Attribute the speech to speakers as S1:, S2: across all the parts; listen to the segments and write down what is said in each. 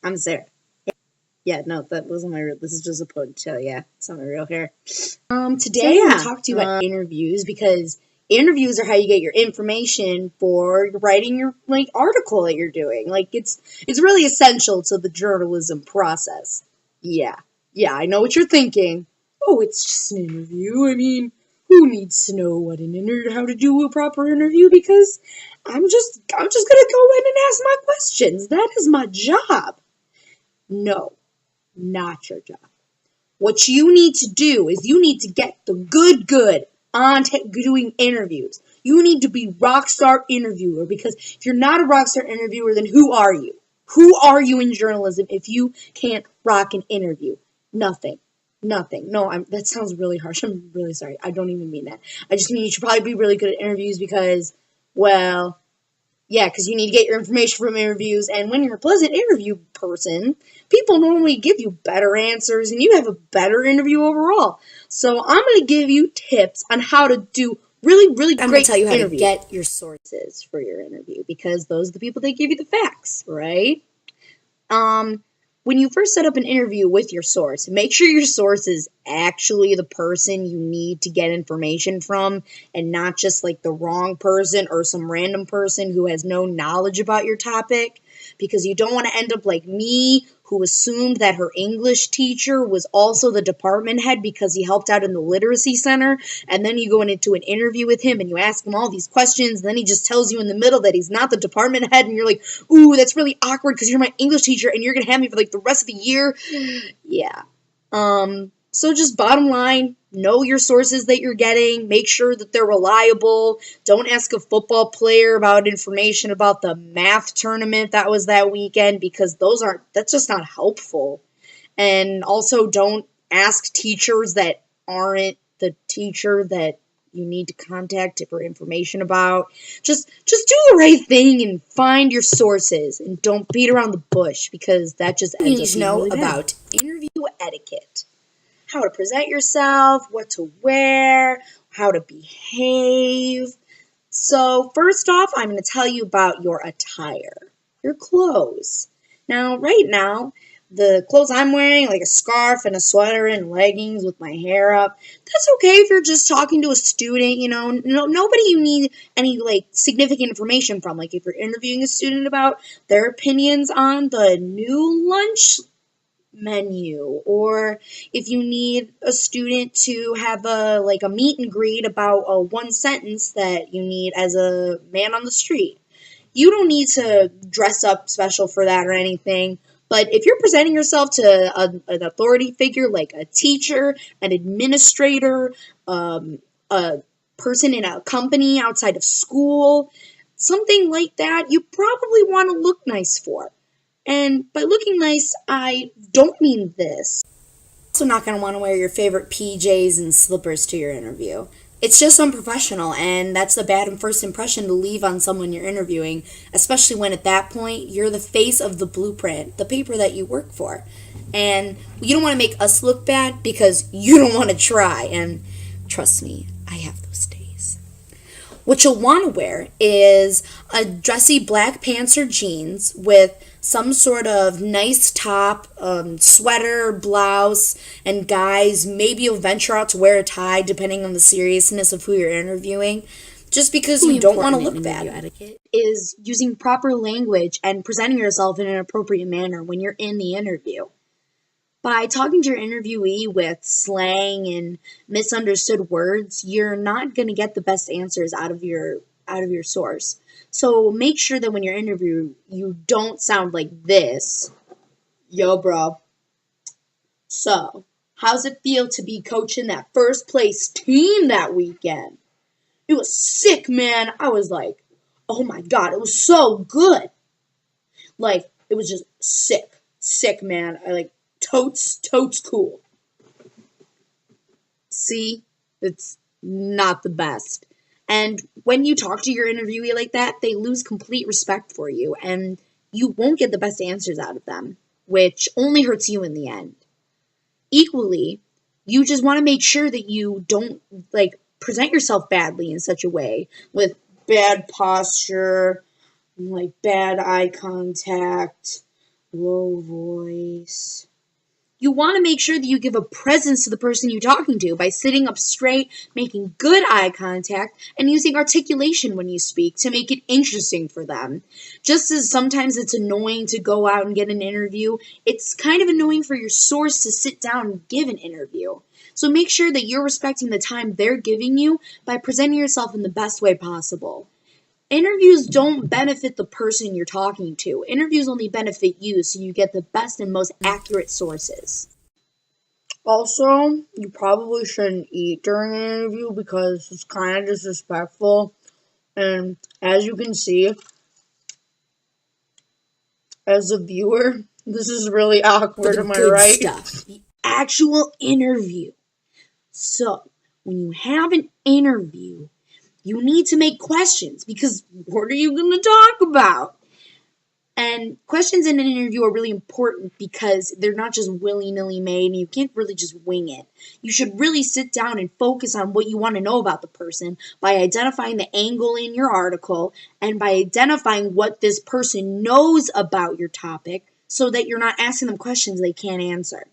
S1: I'm Sarah. Yeah, no, that wasn't my real. This is just a ponytail. Yeah, it's not my real hair. Today I'm gonna talk to you about interviews because interviews are how you get your information for writing your article that you're doing. It's really essential to the journalism process. Yeah, yeah, I know what you're thinking. Oh, it's just an interview. I mean, who needs to know how to do a proper interview? Because I'm just gonna go in and ask my questions. That is my job. No, not your job. What you need to do is you need to get the good on doing interviews. You need to be rock star interviewer because if you're not a rock star interviewer, then who are you? Who are you in journalism if you can't rock an interview? Nothing. Nothing. No, that sounds really harsh. I'm really sorry. I don't even mean that. I just mean you should probably be really good at interviews because, well, yeah, because you need to get your information from interviews, and when you're a pleasant interview person, people normally give you better answers, and you have a better interview overall. So I'm going to give you tips on how to do really, really great interviews. I'm going to tell you how to get your sources for your interview, because those are the people that give you the facts, right? When you first set up an interview with your source, make sure your source is actually the person you need to get information from and not just like the wrong person or some random person who has no knowledge about your topic, because you don't want to end up like me, who assumed that her English teacher was also the department head because he helped out in the literacy center, and then you go into an interview with him and you ask him all these questions, and then he just tells you in the middle that he's not the department head, and you're like, ooh, that's really awkward because you're my English teacher and you're going to have me for like the rest of the year. Yeah. So just bottom line, know your sources that you're getting, make sure that they're reliable. Don't ask a football player about information about the math tournament that was that weekend, because that's just not helpful. And also don't ask teachers that aren't the teacher that you need to contact for information about. Just do the right thing and find your sources and don't beat around the bush, because that just ends up being really bad. You need to know about interview etiquette. How to present yourself, what to wear, how to behave. So first off, I'm going to tell you about your attire, your clothes. Now, right now, the clothes I'm wearing, like a scarf and a sweater and leggings with my hair up, that's okay if you're just talking to a student, nobody you need any, significant information from. Like, if you're interviewing a student about their opinions on the new lunch menu, or if you need a student to have a meet and greet about a one sentence that you need as a man on the street. You don't need to dress up special for that or anything, but if you're presenting yourself to an authority figure like a teacher, an administrator, a person in a company outside of school, something like that, you probably want to look nice for. And by looking nice, I don't mean this. You're also not going to want to wear your favorite PJs and slippers to your interview. It's just unprofessional, and that's a bad first impression to leave on someone you're interviewing, especially when at that point you're the face of the blueprint, the paper that you work for. And you don't want to make us look bad because you don't want to try, and trust me, I have those days. What you'll want to wear is a dressy black pants or jeans with some sort of nice top, sweater, blouse, and guys, maybe you'll venture out to wear a tie depending on the seriousness of who you're interviewing, just because you don't want to look bad. Etiquette is using proper language and presenting yourself in an appropriate manner when you're in the interview. By talking to your interviewee with slang and misunderstood words, you're not going to get the best answers out of your source. So make sure that when you're interviewing, you don't sound like this. Yo, bro. So, how's it feel to be coaching that first place team that weekend? It was sick, man. I was like, oh my God, it was so good. It was just sick. Sick, man. Totes cool. See? It's not the best. And when you talk to your interviewee like that, they lose complete respect for you, and you won't get the best answers out of them, which only hurts you in the end. Equally, you just want to make sure that you don't, present yourself badly in such a way with bad posture, bad eye contact, low voice. You want to make sure that you give a presence to the person you're talking to by sitting up straight, making good eye contact, and using articulation when you speak to make it interesting for them. Just as sometimes it's annoying to go out and get an interview, it's kind of annoying for your source to sit down and give an interview. So make sure that you're respecting the time they're giving you by presenting yourself in the best way possible. Interviews don't benefit the person you're talking to. Interviews only benefit you, so you get the best and most accurate sources. Also, you probably shouldn't eat during an interview because it's kind of disrespectful. And as you can see, as a viewer, this is really awkward, am I right? Stuff. The actual interview. So, when you have an interview, you need to make questions because what are you going to talk about? And questions in an interview are really important because they're not just willy-nilly made and you can't really just wing it. You should really sit down and focus on what you want to know about the person by identifying the angle in your article and by identifying what this person knows about your topic so that you're not asking them questions they can't answer.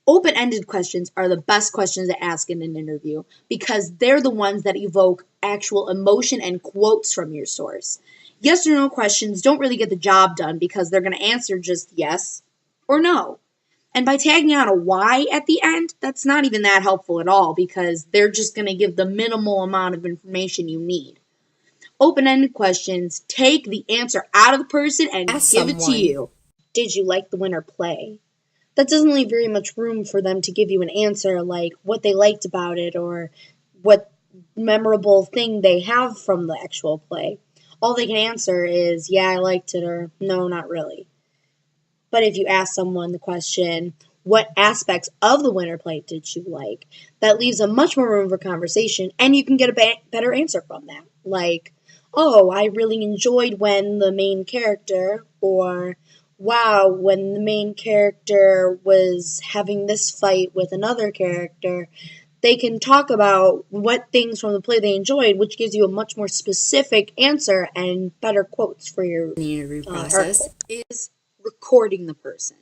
S1: Open-ended questions are the best questions to ask in an interview because they're the ones that evoke actual emotion and quotes from your source. Yes or no questions don't really get the job done because they're going to answer just yes or no. And by tagging on a why at the end, that's not even that helpful at all because they're just going to give the minimal amount of information you need. Open-ended questions take the answer out of the person and give it to you. Did you like the winner play? That doesn't leave very much room for them to give you an answer like what they liked about it or what memorable thing they have from the actual play. All they can answer is, yeah, I liked it, or no, not really. But if you ask someone the question, what aspects of the winter play did you like? That leaves a much more room for conversation, and you can get a better answer from that. Like, oh, I really enjoyed when the main character, or wow, when the main character was having this fight with another character. They can talk about what things from the play they enjoyed, which gives you a much more specific answer and better quotes for your interview process. Article. Is recording the person.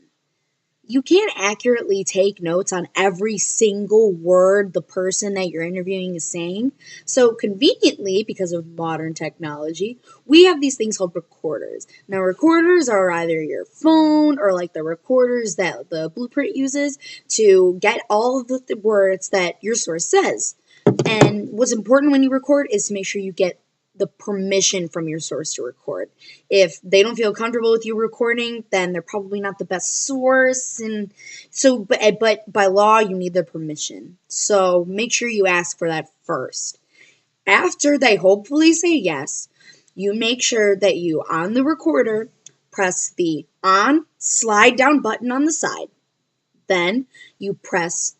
S1: You can't accurately take notes on every single word the person that you're interviewing is saying. So conveniently, because of modern technology, we have these things called recorders. Now, recorders are either your phone or like the recorders that the Blueprint uses to get all of the words that your source says. And what's important when you record is to make sure you get the permission from your source to record. If they don't feel comfortable with you recording, then they're probably not the best source. And so, but by law, you need their permission. So make sure you ask for that first. After they hopefully say yes, you make sure that you, on the recorder, press the on slide down button on the side. Then you press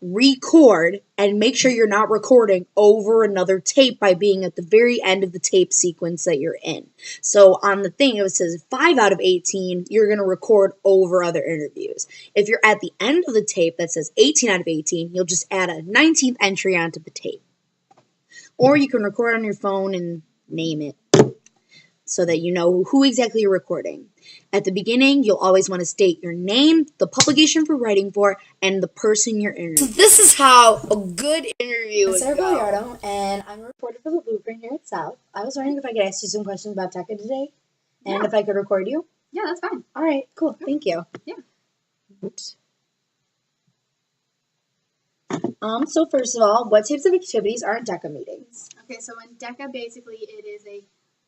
S1: record and make sure you're not recording over another tape by being at the very end of the tape sequence that you're in. So on the thing, it says 5 out of 18, you're going to record over other interviews. If you're at the end of the tape that says 18 out of 18, you'll just add a 19th entry onto the tape. Or you can record on your phone and name it so that you know who exactly you're recording. At the beginning, you'll always want to state your name, the publication for writing for, and the person you're interviewing. So this is how a good interview is. I'm Sarah Gallardo, and I'm a reporter for the Blueprint here at South. I was wondering if I could ask you some questions about DECA today, and if I could record you.
S2: Yeah, that's fine.
S1: All right, cool. Yeah. Thank you.
S2: Yeah.
S1: Oops. So first of all, what types of activities are in DECA meetings?
S2: Okay, so in DECA, basically, it is a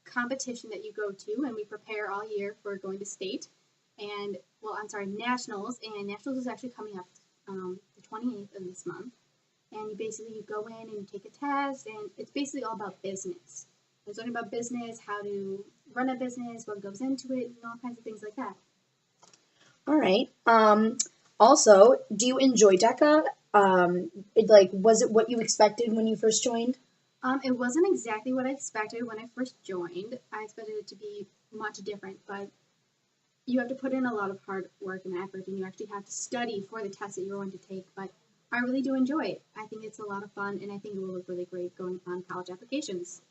S2: competition that you go to, and we prepare all year for going to state, and, nationals, and nationals is actually coming up the 28th of this month, and you go in and you take a test, and it's basically all about business. It's learning about business, how to run a business, what goes into it, and all kinds of things like that.
S1: All right. Also, do you enjoy DECA? Was it what you expected when you first joined?
S2: It wasn't exactly what I expected when I first joined. I expected it to be much different, but you have to put in a lot of hard work and effort, and you actually have to study for the test that you're going to take, but I really do enjoy it. I think it's a lot of fun, and I think it will look really great going on college applications.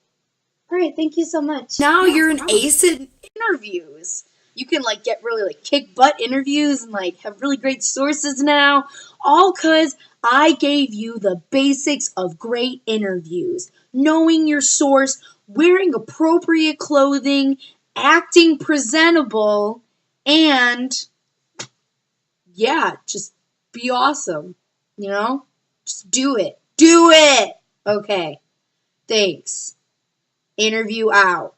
S1: All right, thank you so much. Now you're an ace in interviews. you can like get really like kick butt interviews and like have really great sources now. All because I gave you the basics of great interviews. Knowing your source, wearing appropriate clothing, acting presentable, and yeah, just be awesome. You know? Just do it. Do it! Okay. Thanks. Interview out.